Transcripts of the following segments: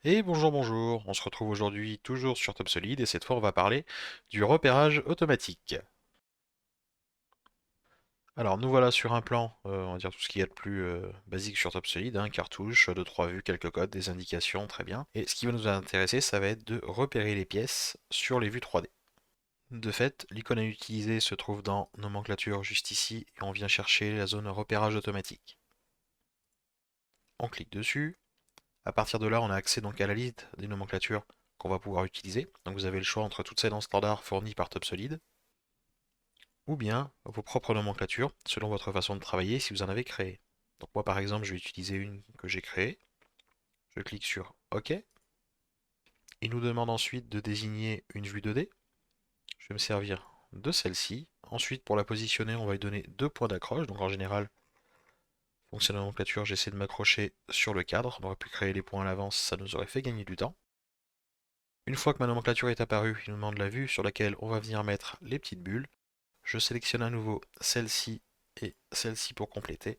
Et bonjour, bonjour, on se retrouve aujourd'hui toujours sur TopSolid et cette fois on va parler du repérage automatique. Alors nous voilà sur un plan, on va dire tout ce qu'il y a de plus basique sur TopSolid, hein, cartouche, 2-3 vues, quelques codes, des indications, très bien. Et ce qui va nous intéresser, ça va être de repérer les pièces sur les vues 3D. De fait, l'icône à utiliser se trouve dans nomenclature juste ici et on vient chercher la zone repérage automatique. On clique dessus. À partir de là, on a accès donc à la liste des nomenclatures qu'on va pouvoir utiliser. Donc vous avez le choix entre toutes celles en standard fournies par TopSolid, ou bien vos propres nomenclatures, selon votre façon de travailler si vous en avez créé. Donc moi par exemple, je vais utiliser une que j'ai créée. Je clique sur OK. Il nous demande ensuite de désigner une vue 2D. Je vais me servir de celle-ci. Ensuite, pour la positionner, on va lui donner deux points d'accroche. Donc en général, fonction de nomenclature, j'essaie de m'accrocher sur le cadre. On aurait pu créer les points à l'avance, ça nous aurait fait gagner du temps. Une fois que ma nomenclature est apparue, il nous demande la vue sur laquelle on va venir mettre les petites bulles. Je sélectionne à nouveau celle-ci et celle-ci pour compléter.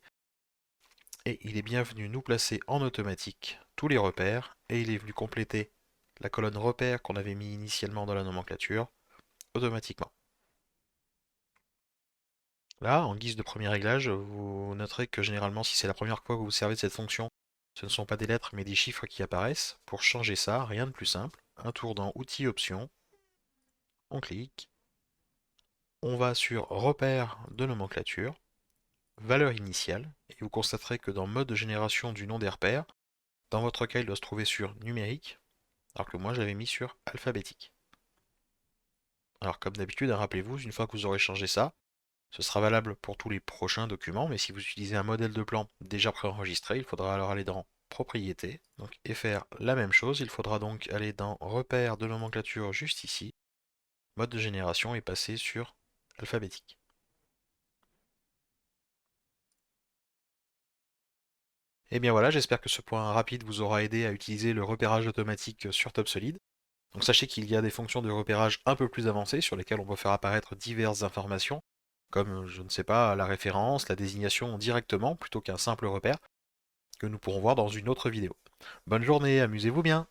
Et il est bien venu nous placer en automatique tous les repères. Et il est venu compléter la colonne repères qu'on avait mis initialement dans la nomenclature automatiquement. Là, en guise de premier réglage, vous noterez que généralement, si c'est la première fois que vous servez de cette fonction, ce ne sont pas des lettres mais des chiffres qui apparaissent. Pour changer ça, rien de plus simple. Un tour dans Outils Options, on clique. On va sur Repères de nomenclature, Valeur initiale, et vous constaterez que dans Mode de génération du nom des repères, dans votre cas il doit se trouver sur numérique, alors que moi j'avais mis sur alphabétique. Alors comme d'habitude, rappelez-vous, une fois que vous aurez changé ça, ce sera valable pour tous les prochains documents, mais si vous utilisez un modèle de plan déjà préenregistré, il faudra alors aller dans Propriétés, donc, et faire la même chose. Il faudra donc aller dans Repères de nomenclature juste ici, Mode de génération et passer sur alphabétique. Et bien voilà, j'espère que ce point rapide vous aura aidé à utiliser le repérage automatique sur TopSolid. Donc sachez qu'il y a des fonctions de repérage un peu plus avancées sur lesquelles on peut faire apparaître diverses informations, comme, je ne sais pas, la référence, la désignation directement, plutôt qu'un simple repère, que nous pourrons voir dans une autre vidéo. Bonne journée, amusez-vous bien!